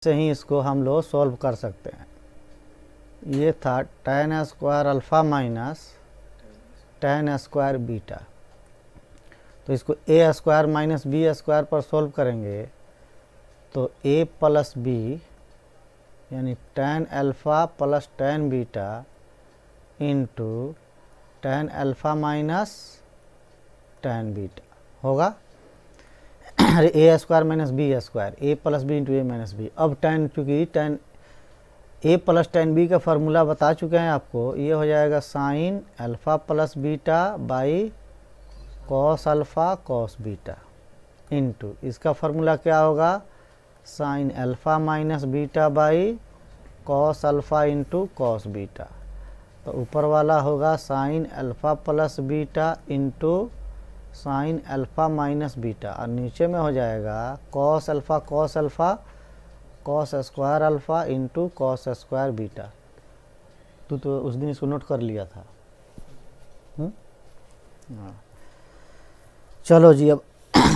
से ही इसको हम लोग सॉल्व कर सकते हैं। ये था tan square alpha minus tan square beta. तो इसको a square minus B square पर सॉल्व करेंगे तो a प्लस बी यानी tan alpha plus tan beta into tan alpha minus tan beta होगा। अरे A square minus B square, A plus B into A minus B. अब tan, चूँकि tan A plus tan B का formula बता चुके हैं आपको, ये हो जाएगा sine alpha plus beta by cos alpha cos beta into इसका फार्मूला क्या होगा, sine alpha minus beta by cos alpha into cos beta. तो ऊपर वाला होगा sign alpha plus beta into sine alpha minus beta और नीचे में हो जाएगा cos alpha cos square alpha into cos square beta. तू तो उस दिन इसको नोट कर लिया था। हाँ, चलो जी अब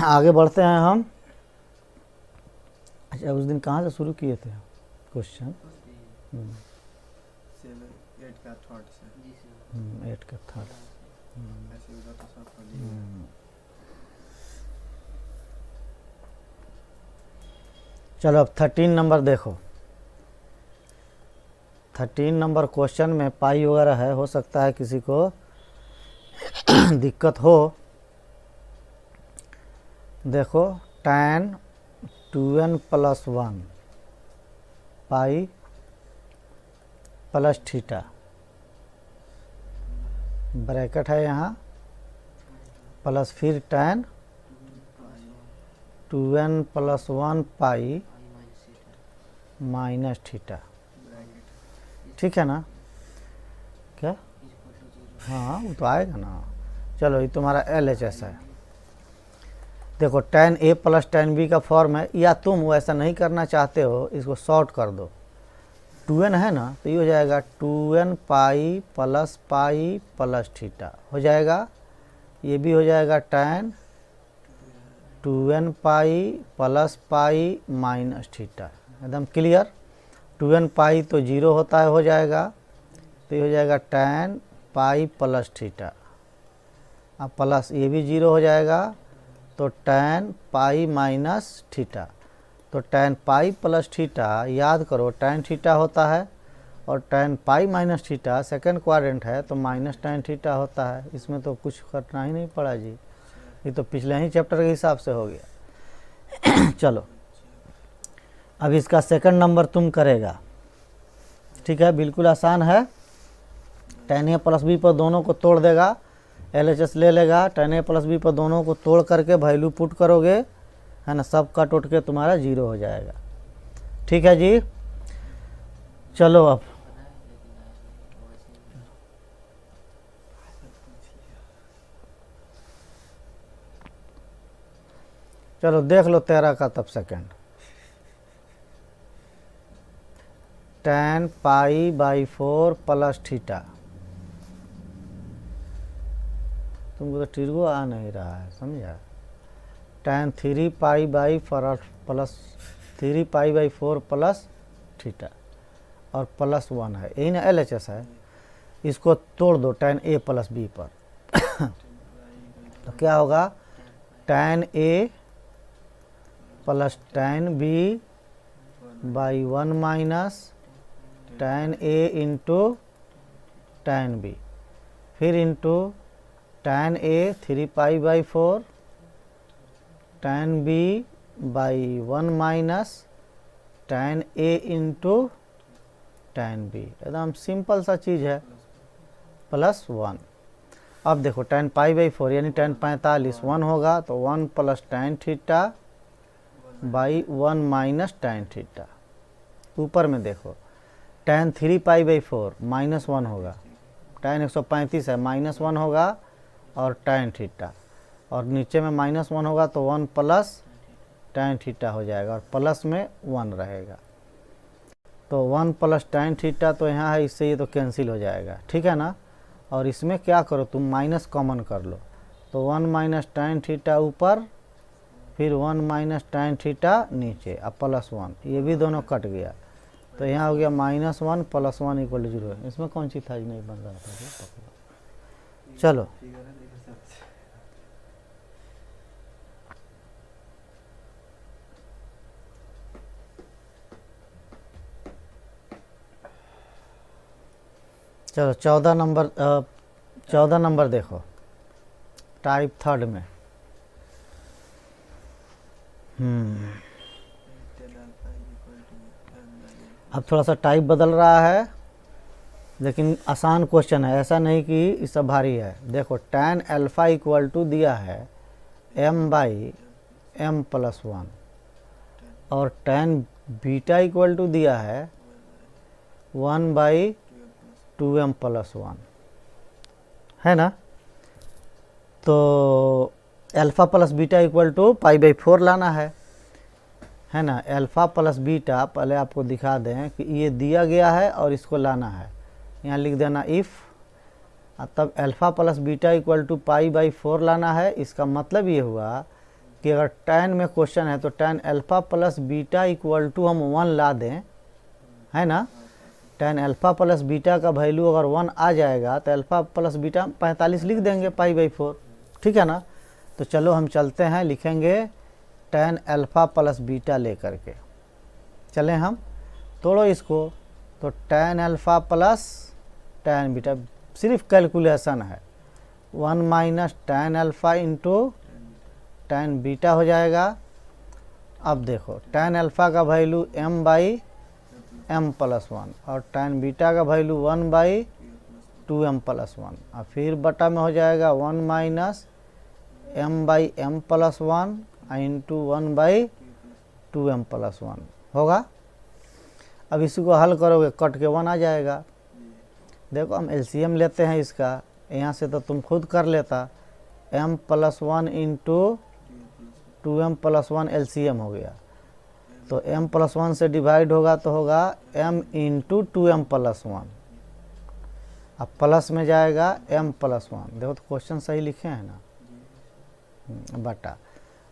आगे बढ़ते हैं हम। अच्छा, उस दिन कहाँ से शुरू किए थे क्वेश्चन? 8 का थर्ड। चलो अब 13 नंबर देखो। 13 नंबर क्वेश्चन में पाई वगैरह है, हो सकता है किसी को दिक्कत हो। देखो tan 2n plus 1 pi plus theta, bracket है यहाँ, प्लस फिर tan 2n plus 1 pi minus theta. ठीक है ना? क्या? हाँ वो तो आएगा ना। चलो ये तुम्हारा LHS है। देखो tan a plus tan b का फॉर्म है, या तुम वैसा नहीं करना चाहते हो इसको शॉर्ट कर दो। 2n है ना, तो ये हो जाएगा 2n पाई प्लस थीटा हो जाएगा। ये भी हो जाएगा tan 2n pi minus theta. एकदम क्लियर। 2n पाई तो 0 होता है, हो जाएगा, तो ये हो जाएगा tan पाई प्लस थीटा। अब प्लस ये भी 0 हो जाएगा, तो tan पाई माइनस थीटा। तो tan पाई प्लस थीटा याद करो tan थीटा होता है, और tan pi minus theta second quadrant है तो माइनस tan थीटा होता है। इसमें तो कुछ करना ही नहीं पड़ा जी, ये तो पिछले ही चैप्टर के हिसाब से हो गया। चलो अब इसका सेकंड नंबर तुम करेगा। ठीक है, बिल्कुल आसान है। tan a प्लस बी पर दोनों को तोड़ देगा, LHS ले लेगा, tan a प्लस बी पर दोनों को तोड़ करके वैल्यू पुट करोगे, है ना, सब कट उठ के तुम्हारा 0 हो जाएगा। ठीक है जी। चलो अब चलो देख लो 13 का तब second. tan pi by 4 plus theta. तुमको तो टिर्गो आ नहीं रहा है, समझा? tan 3 pi by plus 3 pi by 4 plus theta और प्लस 1 है, यही ना LHS है। इसको तोड़ दो tan a प्लस बी पर। तो क्या होगा, tan a plus tan b by 1 minus tan a into tan b, फिर into tan a 3 pi by 4 tan b by 1 minus tan a into tan b। एकदम सिंपल सा चीज़ है, plus 1। अब देखो tan पाई बाई 4 यानी tan 45 1 होगा, तो 1 plus tan theta by 1 minus tan theta. ऊपर में देखो tan 3 पाई बाई 4 माइनस 1 होगा, tan 135 है माइनस 1 होगा और tan थीटा, और नीचे में माइनस 1 होगा तो 1 प्लस tan थीटा हो जाएगा और प्लस में 1 रहेगा। तो 1 प्लस tan थीटा तो यहाँ है, इससे ये तो कैंसिल हो जाएगा। ठीक है ना? और इसमें क्या करो तुम, माइनस कॉमन कर लो, तो 1 माइनस tan थीटा ऊपर फिर 1 माइनस tan थीटा नीचे, अब +1, ये भी दोनों कट गया, तो यहाँ हो गया -1 + 1 = 0। इसमें कौन सी था नहीं बन रहा था, चलो चलो 14 नंबर देखो टाइप 3 में। अब थोड़ा सा टाइप बदल रहा है, लेकिन आसान क्वेश्चन है, ऐसा नहीं कि ये सब भारी है। देखो tan अल्फा = दिया है m/m+1 और tan बीटा = दिया है 1/2m+1, है ना। तो अल्फ़ा प्लस बीटा = π/4 लाना है ना। अल्फ़ा प्लस बीटा पहले आपको दिखा दें कि ये दिया गया है और इसको लाना है, यहाँ लिख देना इफ़, तब अल्फ़ा प्लस बीटा = π/4 लाना है। इसका मतलब ये हुआ कि अगर tan में क्वेश्चन है तो tan अल्फ़ा प्लस बीटा = हम 1 ला दें, है ना। tan अल्फ़ा प्लस बीटा का वैल्यू अगर 1 आ जाएगा तो अल्फ़ा प्लस बीटा 45 लिख देंगे π/4, ठीक है ना। तो चलो हम चलते हैं, लिखेंगे tan अल्फ़ा प्लस बीटा लेकर के चलें हम, तोड़ो इसको, तो tan alpha plus tan beta, सिर्फ कैलकुलेशन है, 1 minus tan alpha into tan beta हो जाएगा। अब देखो tan अल्फ़ा का वैल्यू m/m+1 और tan बीटा का वैल्यू 1/2m+1, और फिर बटा में हो जाएगा 1 माइनस m/m+1 इंटू 1/2m+1 होगा। अब इसी को हल करोगे कट के 1 आ जाएगा। देखो हम एलसीएम लेते हैं इसका, यहाँ से तो तुम खुद कर लेता, m+1 इंटू 2m+1 एलसीएम हो गया, तो m+1 से डिवाइड होगा तो होगा m इंटू 2m+1, अब प्लस में जाएगा m+1। देखो तो क्वेश्चन सही लिखे हैं ना, बटा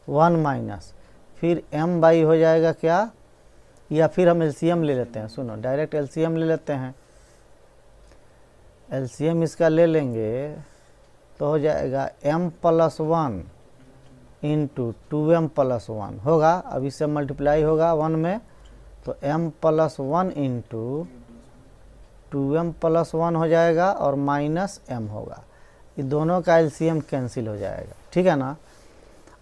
1 माइनस फिर m/, हो जाएगा क्या, या फिर हम एलसीएम ले लेते हैं, सुनो डायरेक्ट एलसीएम ले लेते हैं। एलसीएम इसका ले लेंगे तो हो जाएगा m+1 इंटू 2m+1 होगा। अब इससे मल्टीप्लाई होगा 1 में, तो m+1 इंटू 2m+1 हो जाएगा और माइनस m होगा। ये दोनों का एलसीएम कैंसिल हो जाएगा, ठीक है ना।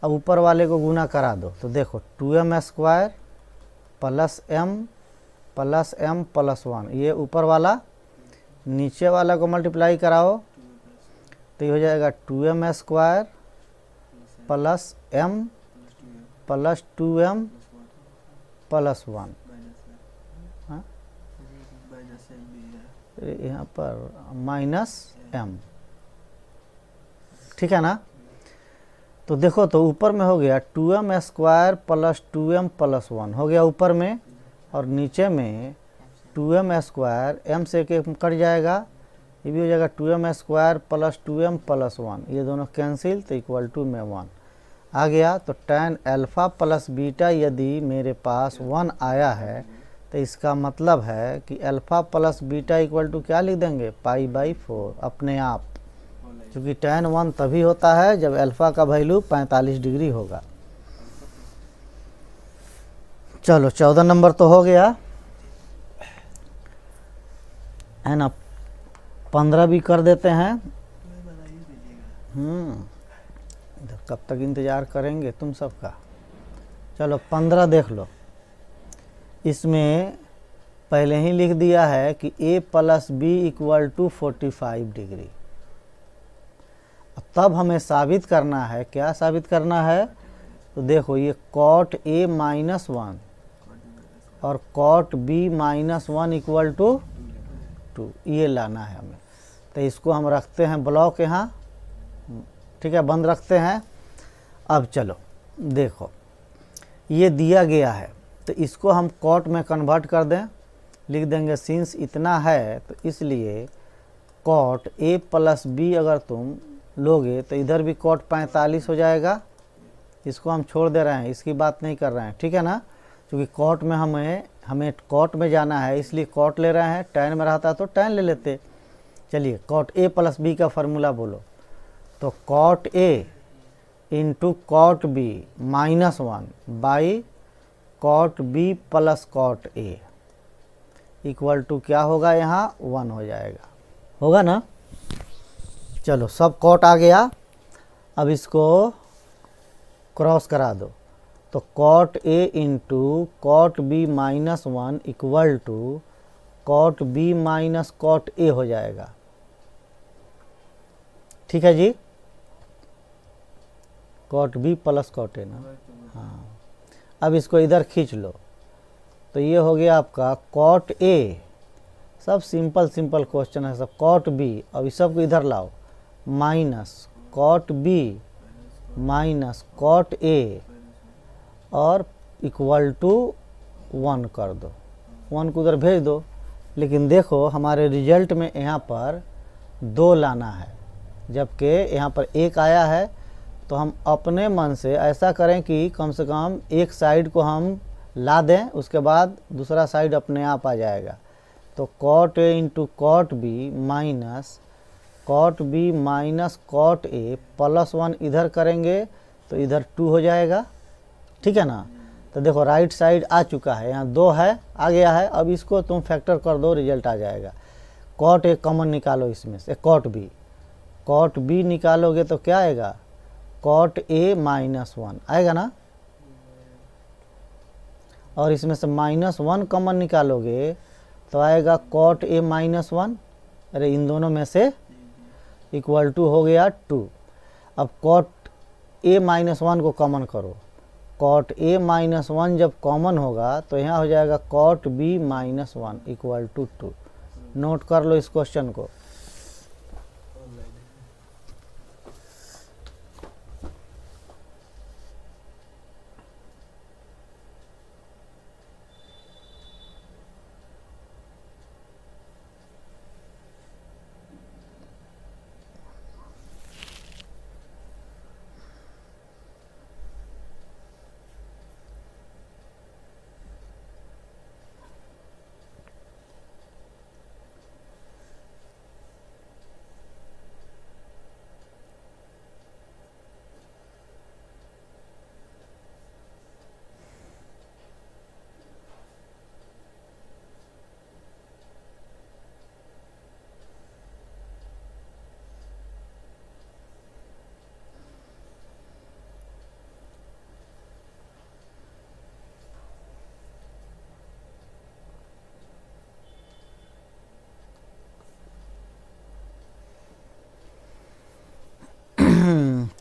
अब ऊपर वाले को गुना करा दो, तो देखो 2m² plus m plus m plus 1, ये ऊपर वाला, नीचे वाला को मल्टीप्लाई कराओ तो ये हो जाएगा 2m² plus m plus 2m plus 1, यहाँ पर माइनस m, ठीक है ना। तो देखो तो ऊपर में हो गया 2m² प्लस 2m प्लस 1 हो गया ऊपर में, और नीचे में 2m², m से एक कट जाएगा, ये भी हो जाएगा 2m² प्लस 2m प्लस 1, ये दोनों कैंसिल, तो इक्वल टू में 1 आ गया। तो tan अल्फ़ा प्लस बीटा यदि मेरे पास 1 आया है तो इसका मतलब है कि alpha plus beta equal to क्या लिख देंगे, π/4 अपने आप, क्योंकि tan 1 तभी होता है जब अल्फ़ा का वैल्यू 45 डिग्री होगा। चलो 14 नंबर तो हो गया, है ना। 15 भी कर देते हैं। कब तक इंतज़ार करेंगे तुम सबका। चलो 15 देख लो, इसमें पहले ही लिख दिया है कि a plus B equal to 45 degree. तब हमें साबित करना है, क्या साबित करना है, तो देखो ये cot a माइनस 1 और cot b minus 1 equal to 2, ये लाना है हमें। तो इसको हम रखते हैं ब्लॉक यहाँ, ठीक है, बंद रखते हैं। अब चलो देखो ये दिया गया है, तो इसको हम cot में कन्वर्ट कर दें, लिख देंगे सिंस इतना है तो इसलिए cot a प्लस बी अगर तुम लोगे तो इधर भी cot 45 हो जाएगा, इसको हम छोड़ दे रहे हैं, इसकी बात नहीं कर रहे हैं, ठीक है ना। क्योंकि कॉट में हमें कॉट में जाना है, इसलिए कॉट ले रहे हैं। टैन में रहता तो टैन ले लेते। चलिए कॉट ए प्लस बी का फार्मूला बोलो। तो cot A into cot B -1 by cot B plus cot A equal to क्या होगा, यहाँ 1 हो जाएगा, होगा ना। चलो सब कॉट आ गया, अब इसको क्रॉस करा दो। तो cot A into cot B -1 equal to cot B minus cot A हो जाएगा, ठीक है जी। Cot B plus cot A ना, हाँ। अब इसको इधर खींच लो, तो ये हो गया आपका कॉट ए, सब सिंपल क्वेश्चन है सब। कॉट बी, अब इस सब को इधर लाओ, minus cot B minus cot A और इक्वल टू 1 कर दो, 1 को उधर भेज दो। लेकिन देखो हमारे रिजल्ट में यहाँ पर 2 लाना है, जबकि यहाँ पर 1 आया है। तो हम अपने मन से ऐसा करें कि कम से कम एक साइड को हम ला दें, उसके बाद दूसरा साइड अपने आप आ जाएगा। तो cot A into cot B minus cot A plus 1 इधर करेंगे तो इधर 2 हो जाएगा, ठीक है ना। तो देखो राइट साइड आ चुका है, यहाँ 2 है, आ गया है। अब इसको तुम फैक्टर कर दो, रिजल्ट आ जाएगा। कॉट ए कॉमन निकालो इसमें से, कॉट बी निकालोगे तो क्या आएगा, कॉट ए -1 आएगा ना। और इसमें से -1 कॉमन निकालोगे तो आएगा कॉट ए -1, अरे इन दोनों में से इक्वल टू हो गया 2। अब कॉट ए -1 को कॉमन करो, कॉट ए -1 जब कॉमन होगा तो यहाँ हो जाएगा cot B -1 equal to 2। Note कर लो इस क्वेश्चन को।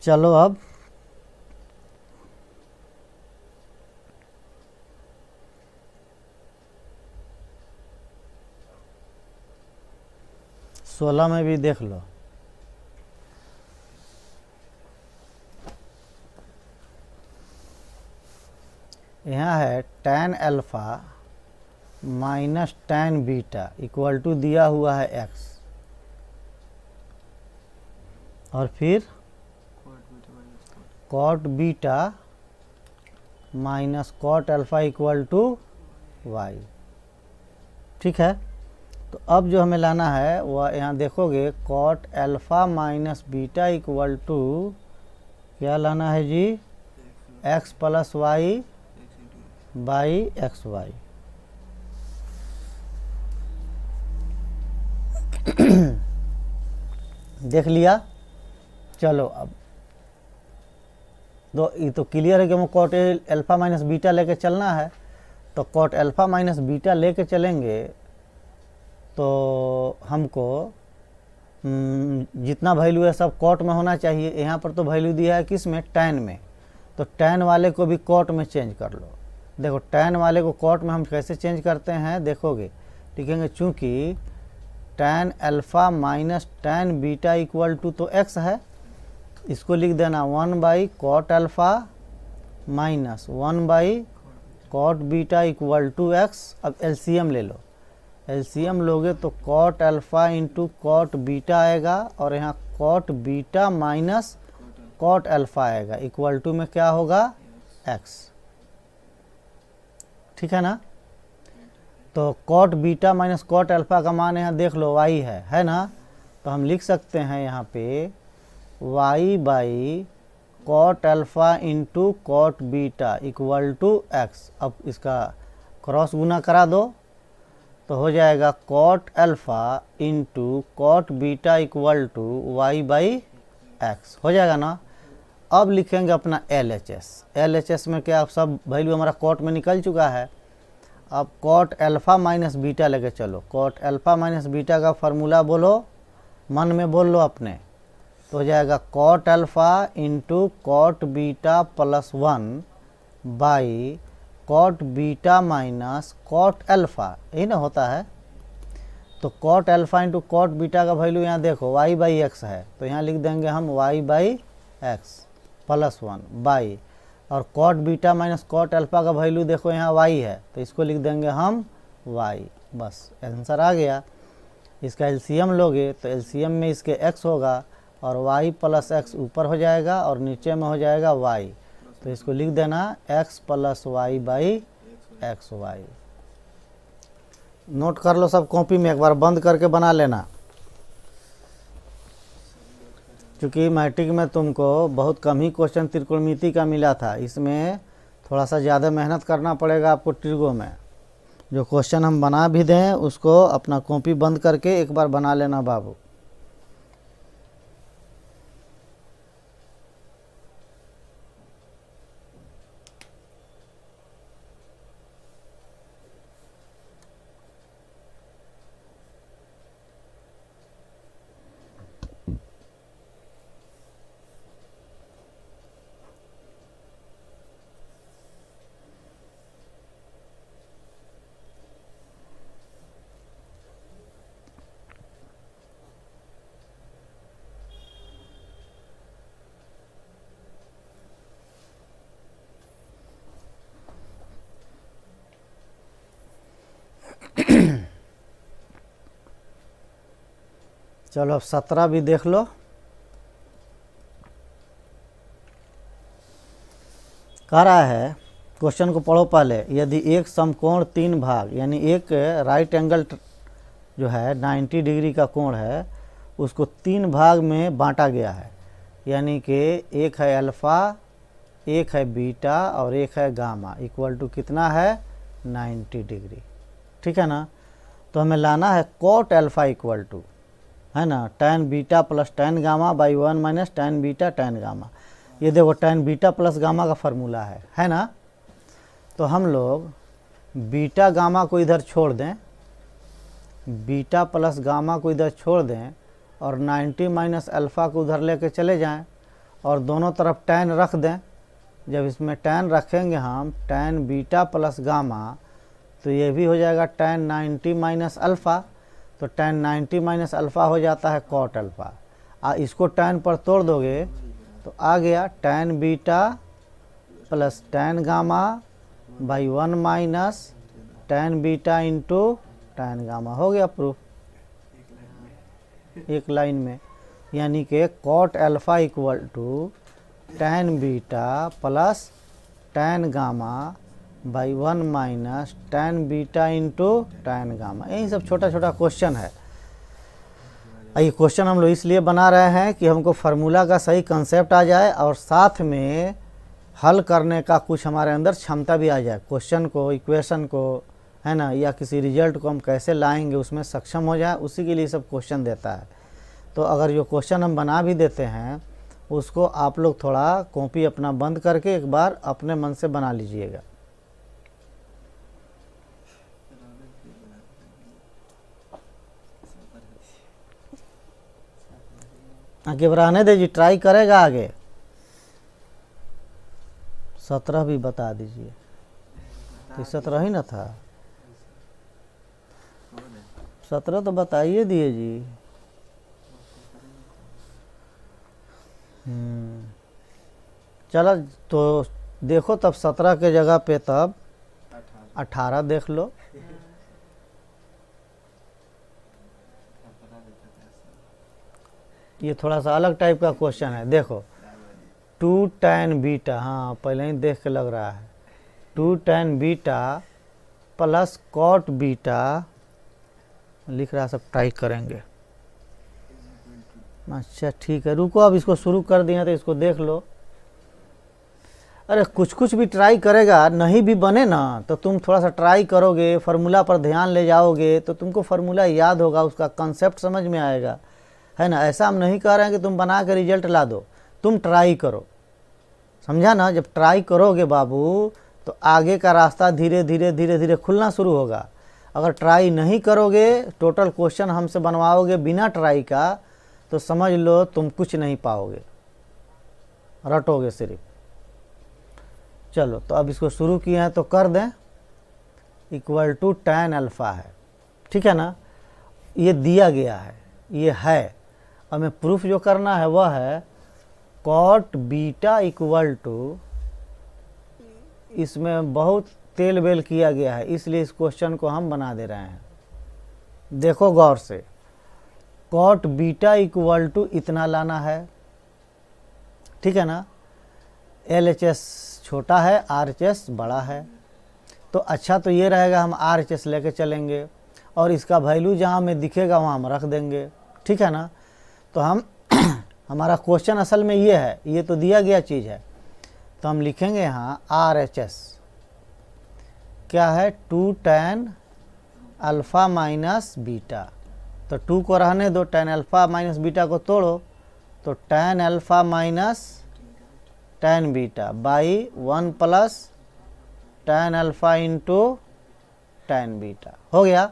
चलो अब सोलह में भी देख लो। यहाँ है tan alpha minus tan beta equal to दिया हुआ है x, और फिर cot beta minus cot alpha equal to y, ठीक है। तो अब जो हमें लाना है वह यहाँ देखोगे cot alpha minus beta equal to क्या लाना है जी, x plus Y by X Y. देख लिया। चलो अब ये तो क्लियर है कि हमें कॉट अल्फा माइनस बीटा लेके चलना है। तो कॉट अल्फा माइनस बीटा लेके चलेंगे तो हमको जितना वैल्यू है सब कॉट में होना चाहिए। यहाँ पर तो वैल्यू दिया है किस में, टैन में। तो टैन वाले को भी कॉट में चेंज कर लो। देखो टैन वाले को कॉट में हम कैसे चेंज करते हैं देखोगे, लिखेंगे चूँकि tan alpha minus tan beta equal to तो x है, इसको लिख देना 1 by cot alpha minus 1 by cot beta equal to x। अब एलसीएम ले लो, एलसीएम लोगे तो cot alpha into cot beta आएगा, और यहाँ cot beta minus cot alpha आएगा, इक्वल टू में क्या होगा x, ठीक है ना। तो cot beta minus cot alpha का मान यहाँ देख लो y है ना। तो हम लिख सकते हैं यहाँ पे y by cot alpha into cot beta equal to x। अब इसका क्रॉस गुना करा दो तो हो जाएगा cot alpha into cot beta equal to Y by X, हो जाएगा ना। अब लिखेंगे अपना LHS में क्या सब वैल्यू हमारा कॉट में निकल चुका है। अब कॉट अल्फा माइनस बीटा लेके चलो, कॉट अल्फा माइनस बीटा का फार्मूला बोलो, मन में बोल लो अपने, तो हो जाएगा cot alpha into cot beta plus 1 by cot beta minus cot alpha, यही ना होता है। तो cot alpha into cot beta का वैल्यू यहाँ देखो y बाई एक्स है, तो यहाँ लिख देंगे हम y by x plus 1 by, और cot beta minus cot alpha का वैल्यू देखो यहाँ y है, तो इसको लिख देंगे हम y, बस आंसर आ गया। इसका एलसीएम लोगे तो एलसीएम में इसके x होगा और y प्लस एक्स ऊपर हो जाएगा और नीचे में हो जाएगा y, तो इसको लिख देना x plus Y by X Y. Note कर लो सब कॉपी में, एक बार बंद करके बना लेना, क्योंकि मैट्रिक में तुमको बहुत कम ही क्वेश्चन त्रिकोणमिति का मिला था, इसमें थोड़ा सा ज़्यादा मेहनत करना पड़ेगा आपको ट्रिगो में। जो क्वेश्चन हम बना भी दें उसको अपना कॉपी बंद करके एक बार बना लेना बाबू। चलो अब 17 भी देख लो। कह रहा है, क्वेश्चन को पढ़ो पहले। यदि एक समकोण 3 भाग यानी एक राइट एंगल जो है 90 डिग्री का कोण है उसको 3 भाग में बांटा गया है, यानी कि एक है अल्फ़ा, एक है बीटा और एक है गामा, इक्वल टू कितना है 90 डिग्री, ठीक है ना। तो हमें लाना है कॉट अल्फ़ा इक्वल टू, है ना, tan beta plus tan gamma by 1 minus tan beta tan gamma. ये देखो tan बीटा प्लस गामा का फार्मूला है ना। तो हम लोग बीटा गामा को इधर छोड़ दें, बीटा प्लस गामा को इधर छोड़ दें और 90 माइनस अल्फ़ा को उधर लेके चले जाएं और दोनों तरफ tan रख दें। जब इसमें tan रखेंगे हम tan बीटा प्लस गामा, तो ये भी हो जाएगा tan 90 माइनस अल्फ़ा, तो tan 90 माइनस अल्फ़ा हो जाता है कॉट अल्फ़ा। इसको tan पर तोड़ दोगे तो आ गया tan beta plus tan gamma by 1 minus tan beta into tan gamma, हो गया प्रूफ एक लाइन में। यानी कि cot alpha equal to tan beta plus tan gamma by 1 minus tan beta into tan gamma. यही सब छोटा छोटा क्वेश्चन है। ये क्वेश्चन हम लोग इसलिए बना रहे हैं कि हमको फार्मूला का सही कंसेप्ट आ जाए और साथ में हल करने का कुछ हमारे अंदर क्षमता भी आ जाए। क्वेश्चन को, इक्वेशन को, है ना, या किसी रिजल्ट को हम कैसे लाएंगे उसमें सक्षम हो जाए, उसी के लिए सब क्वेश्चन देता है। तो अगर जो क्वेश्चन हम बना भी देते हैं उसको आप लोग थोड़ा कॉपी अपना बंद करके एक बार अपने मन से बना लीजिएगा। आगे बढ़ाने दीजिए, ट्राई करेगा आगे। 17 भी बता दीजिए, तो 17 ही ना था, 17 तो बताइए दिए जी। चलो तो देखो तब 17 के जगह पे तब 18 देख लो। ये थोड़ा सा अलग टाइप का क्वेश्चन है। देखो टू tan बीटा, हाँ पहले ही देख के लग रहा है, two tan beta plus cot beta, लिख रहा है, सब ट्राई करेंगे। अच्छा ठीक है, रुको, अब इसको शुरू कर दिया तो इसको देख लो। अरे कुछ कुछ भी ट्राई करेगा, नहीं भी बने ना तो तुम थोड़ा सा ट्राई करोगे, फार्मूला पर ध्यान ले जाओगे तो तुमको फार्मूला याद होगा, उसका कंसेप्ट समझ में आएगा, है ना। ऐसा हम नहीं कह रहे हैं कि तुम बना के रिजल्ट ला दो, तुम ट्राई करो, समझा ना। जब ट्राई करोगे बाबू तो आगे का रास्ता धीरे धीरे धीरे धीरे खुलना शुरू होगा। अगर ट्राई नहीं करोगे, टोटल क्वेश्चन हमसे बनवाओगे बिना ट्राई का, तो समझ लो तुम कुछ नहीं पाओगे, रटोगे सिर्फ। चलो तो अब इसको शुरू किया है तो कर दें, इक्वल टू tan अल्फ़ा है, ठीक है ना। ये दिया गया है, ये है, हमें प्रूफ जो करना है वह है कॉट बीटा इक्वल टू, इसमें बहुत तेल बेल किया गया है इसलिए इस क्वेश्चन को हम बना दे रहे हैं। देखो गौर से, कॉट बीटा इक्वल टू इतना लाना है, ठीक है ना। LHS छोटा है, RHS बड़ा है, तो अच्छा तो ये रहेगा हम RHS लेके चलेंगे और इसका वैल्यू जहाँ हमें दिखेगा वहाँ हम रख देंगे, ठीक है ना। तो हम हमारा क्वेश्चन असल में ये है, ये तो दिया गया चीज़ है, तो हम लिखेंगे यहाँ RHS क्या है, two tan alpha minus beta, तो टू को रहने दो, tan अल्फ़ा माइनस बीटा को तोड़ो, तो tan alpha minus tan beta by 1 plus tan alpha into tan beta हो गया।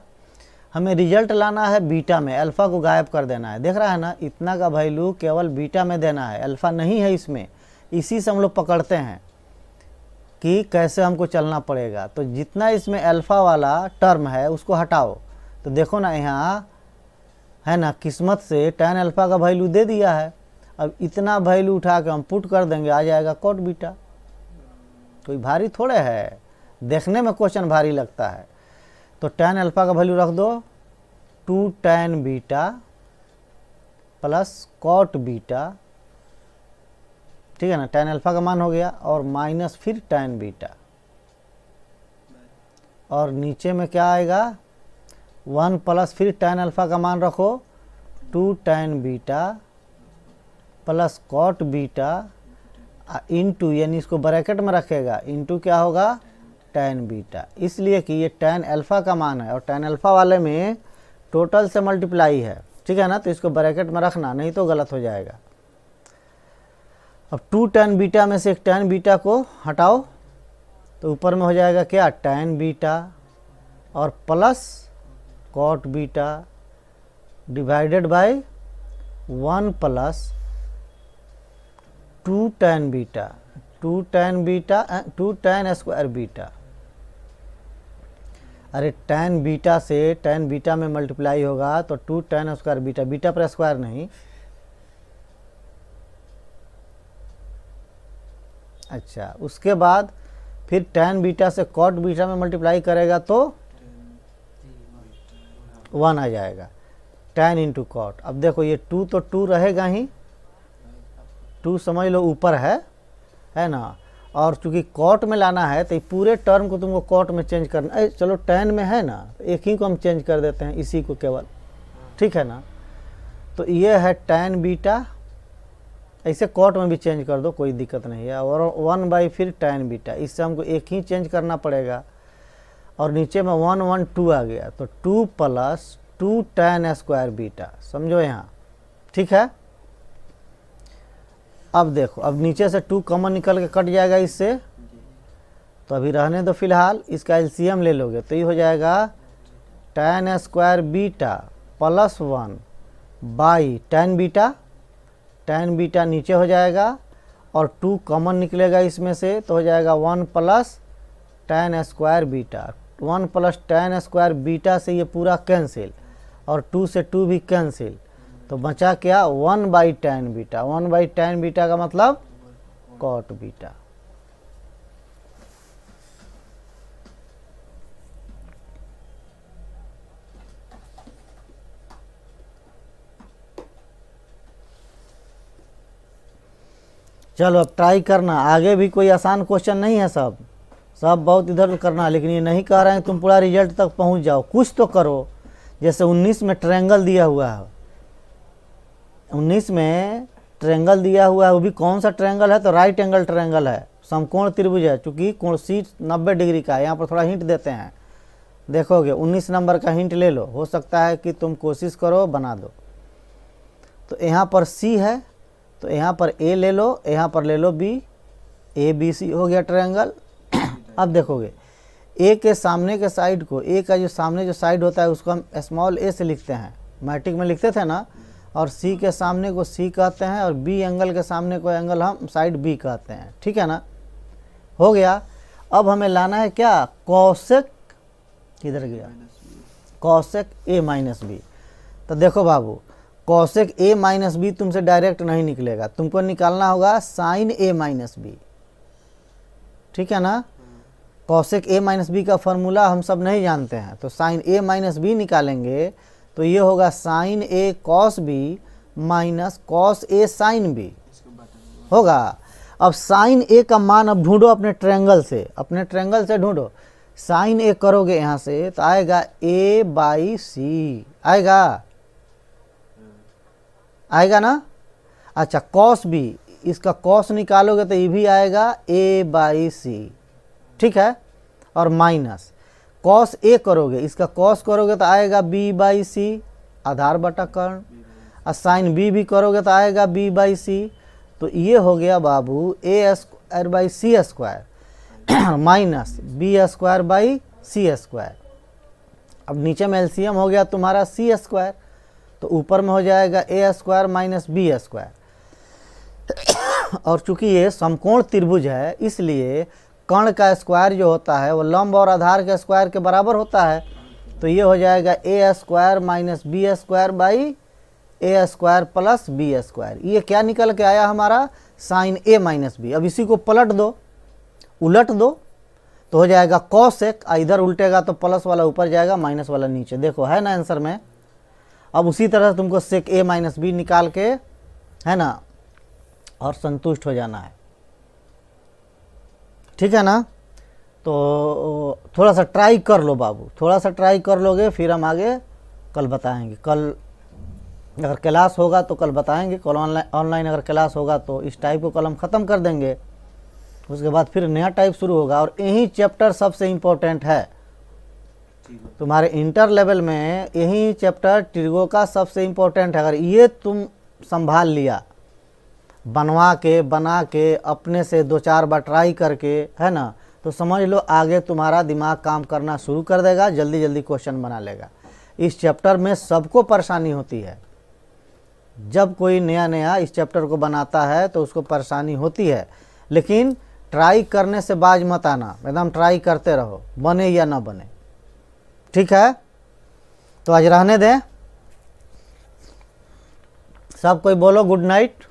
हमें रिजल्ट लाना है बीटा में, अल्फ़ा को गायब कर देना है, देख रहा है ना, इतना का वैल्यू केवल बीटा में देना है, अल्फ़ा नहीं है इसमें। इसी से हम लोग पकड़ते हैं कि कैसे हमको चलना पड़ेगा। तो जितना इसमें अल्फ़ा वाला टर्म है उसको हटाओ, तो देखो ना यहाँ है ना, किस्मत से tan अल्फ़ा का वैल्यू दे दिया है। अब इतना वैल्यू उठा के हम पुट कर देंगे, आ जाएगा कॉट बीटा। कोई भारी थोड़े है, देखने में क्वेश्चन भारी लगता है। तो tan अल्फ़ा का वैल्यू रख दो, two tan beta plus cot beta, ठीक है ना, tan अल्फ़ा का मान हो गया, और माइनस फिर tan बीटा, और नीचे में क्या आएगा, 1 प्लस फिर tan अल्फ़ा का मान रखो, two tan beta plus cot beta into, यानी इसको ब्रैकेट में रखेगा, इंटू क्या होगा, tan बीटा, इसलिए कि ये tan अल्फ़ा का मान है और tan अल्फ़ा वाले में टोटल से मल्टीप्लाई है, ठीक है ना, तो इसको ब्रैकेट में रखना, नहीं तो गलत हो जाएगा। अब टू tan बीटा में से एक tan बीटा को हटाओ, तो ऊपर में हो जाएगा क्या, tan बीटा और plus cot beta divided by 1 plus two tan beta, two tan square beta. अरे tan बीटा से tan बीटा में मल्टीप्लाई होगा तो two tan square beta, beta पर स्क्वायर नहीं। अच्छा, उसके बाद फिर tan बीटा से कॉट बीटा में मल्टीप्लाई करेगा तो 1 आ जाएगा, tan इंटू कॉट। अब देखो ये 2 तो 2 रहेगा ही, 2 समझ लो ऊपर है ना, और चूंकि कॉट में लाना है तो पूरे टर्म को तुमको कॉट में चेंज करना। चलो tan में है ना, एक ही को हम चेंज कर देते हैं, इसी को केवल, ठीक है ना। तो ये है tan बीटा, ऐसे कॉट में भी चेंज कर दो, कोई दिक्कत नहीं है, और 1 बाई फिर tan बीटा, इससे हमको एक ही चेंज करना पड़ेगा, और नीचे में 1 1 2 आ गया, तो 2 plus two tan square beta, समझो यहाँ, ठीक है। अब देखो, अब नीचे से 2 कॉमन निकल के कट जाएगा इससे, तो अभी रहने दो फिलहाल, इसका एलसीएम ले लोगे तो ये हो जाएगा tan square beta plus 1 by tan beta नीचे हो जाएगा, और 2 कॉमन निकलेगा इसमें से, तो हो जाएगा 1 plus tan square beta, 1 plus tan square beta से ये पूरा कैंसिल, और 2 से 2 भी कैंसिल, तो बचा क्या, 1 by tan beta. 1 by tan beta का मतलब कॉट बीटा। चलो अब ट्राई करना, आगे भी कोई आसान क्वेश्चन नहीं है, सब बहुत इधर करना, लेकिन ये नहीं कह रहे हैं तुम पूरा रिजल्ट तक पहुंच जाओ, कुछ तो करो। जैसे 19 में ट्रायंगल दिया हुआ है, 19 में ट्रायंगल दिया हुआ है, वो भी कौन सा ट्रायंगल है, तो राइट एंगल ट्रायंगल है, समकोण त्रिभुज है, चूंकि कोण सी 90 डिग्री का है। यहाँ पर थोड़ा हिंट देते हैं, देखोगे 19 नंबर का हिंट ले लो, हो सकता है कि तुम कोशिश करो बना दो। तो यहाँ पर सी है, तो यहाँ पर ए ले लो, यहाँ पर ले लो बी, ए बी सी हो गया ट्रायंगल। अब देखोगे ए के सामने के साइड को, ए का जो सामने जो साइड होता है उसको हम स्मॉल ए से लिखते हैं, मैट्रिक में लिखते थे ना, और सी के सामने को सी कहते हैं, और बी एंगल के सामने को एंगल हम साइड बी कहते हैं, ठीक है ना, हो गया। अब हमें लाना है क्या, कॉसेक, किधर गया, कॉसेक ए माइनस बी। तो देखो बाबू, कॉसेक ए माइनस बी तुमसे डायरेक्ट नहीं निकलेगा, तुमको निकालना होगा साइन ए माइनस बी, ठीक है ना। कॉसेक ए माइनस बी का फॉर्मूला हम सब नहीं जानते हैं, तो साइन ए माइनस बी निकालेंगे तो ये होगा sign A cos B minus cos A sine B होगा। अब साइन ए का मान अब ढूंढो अपने ट्रायंगल से ढूंढो। साइन ए करोगे यहाँ से तो आएगा ए बाई सी, आएगा ना। अच्छा कॉस बी, इसका कॉस निकालोगे तो ये भी आएगा ए बाई सी, ठीक है, और माइनस कॉस ए करोगे, इसका कॉस करोगे तो आएगा बी बाई सी, आधार बटा कर्ण, और साइन बी भी करोगे तो आएगा बी बाई सी। तो ये हो गया बाबू A square by C square minus B square by C square. अब नीचे में एलसीएम हो गया तुम्हारा सी स्क्वायर, तो ऊपर में हो जाएगा A square minus B square. और चूंकि ये समकोण त्रिभुज है, इसलिए कर्ण का स्क्वायर जो होता है वो लंब और आधार के स्क्वायर के बराबर होता है, तो ये हो जाएगा A square minus B square by A square plus B square. ये क्या निकल के आया हमारा, साइन ए माइनस बी। अब इसी को पलट दो, उलट दो, तो हो जाएगा कॉसेक, इधर उल्टेगा तो प्लस वाला ऊपर जाएगा, माइनस वाला नीचे, देखो है ना आंसर में। अब उसी तरह तुमको सेक ए माइनस बी निकाल के, है ना, और संतुष्ट हो जाना है, ठीक है ना। तो थोड़ा सा ट्राई कर लो बाबू, थोड़ा सा ट्राई कर लोगे, फिर हम आगे कल बताएंगे। कल अगर क्लास होगा तो कल बताएंगे, कल ऑनलाइन अगर क्लास होगा तो इस टाइप को कल हम ख़त्म कर देंगे, उसके बाद फिर नया टाइप शुरू होगा। और यही चैप्टर सबसे इम्पोर्टेंट है तुम्हारे इंटर लेवल में, यही चैप्टर ट्रिगो का सबसे इम्पोर्टेंट है। अगर ये तुम संभाल लिया, बना के अपने से 2-4 बार ट्राई करके, है ना, तो समझ लो आगे तुम्हारा दिमाग काम करना शुरू कर देगा, जल्दी जल्दी क्वेश्चन बना लेगा। इस चैप्टर में सबको परेशानी होती है, जब कोई नया इस चैप्टर को बनाता है तो उसको परेशानी होती है, लेकिन ट्राई करने से बाज मत आना, एकदम ट्राई करते रहो, बने या ना बने, ठीक है। तो आज रहने दें, सब कोई बोलो गुड नाइट।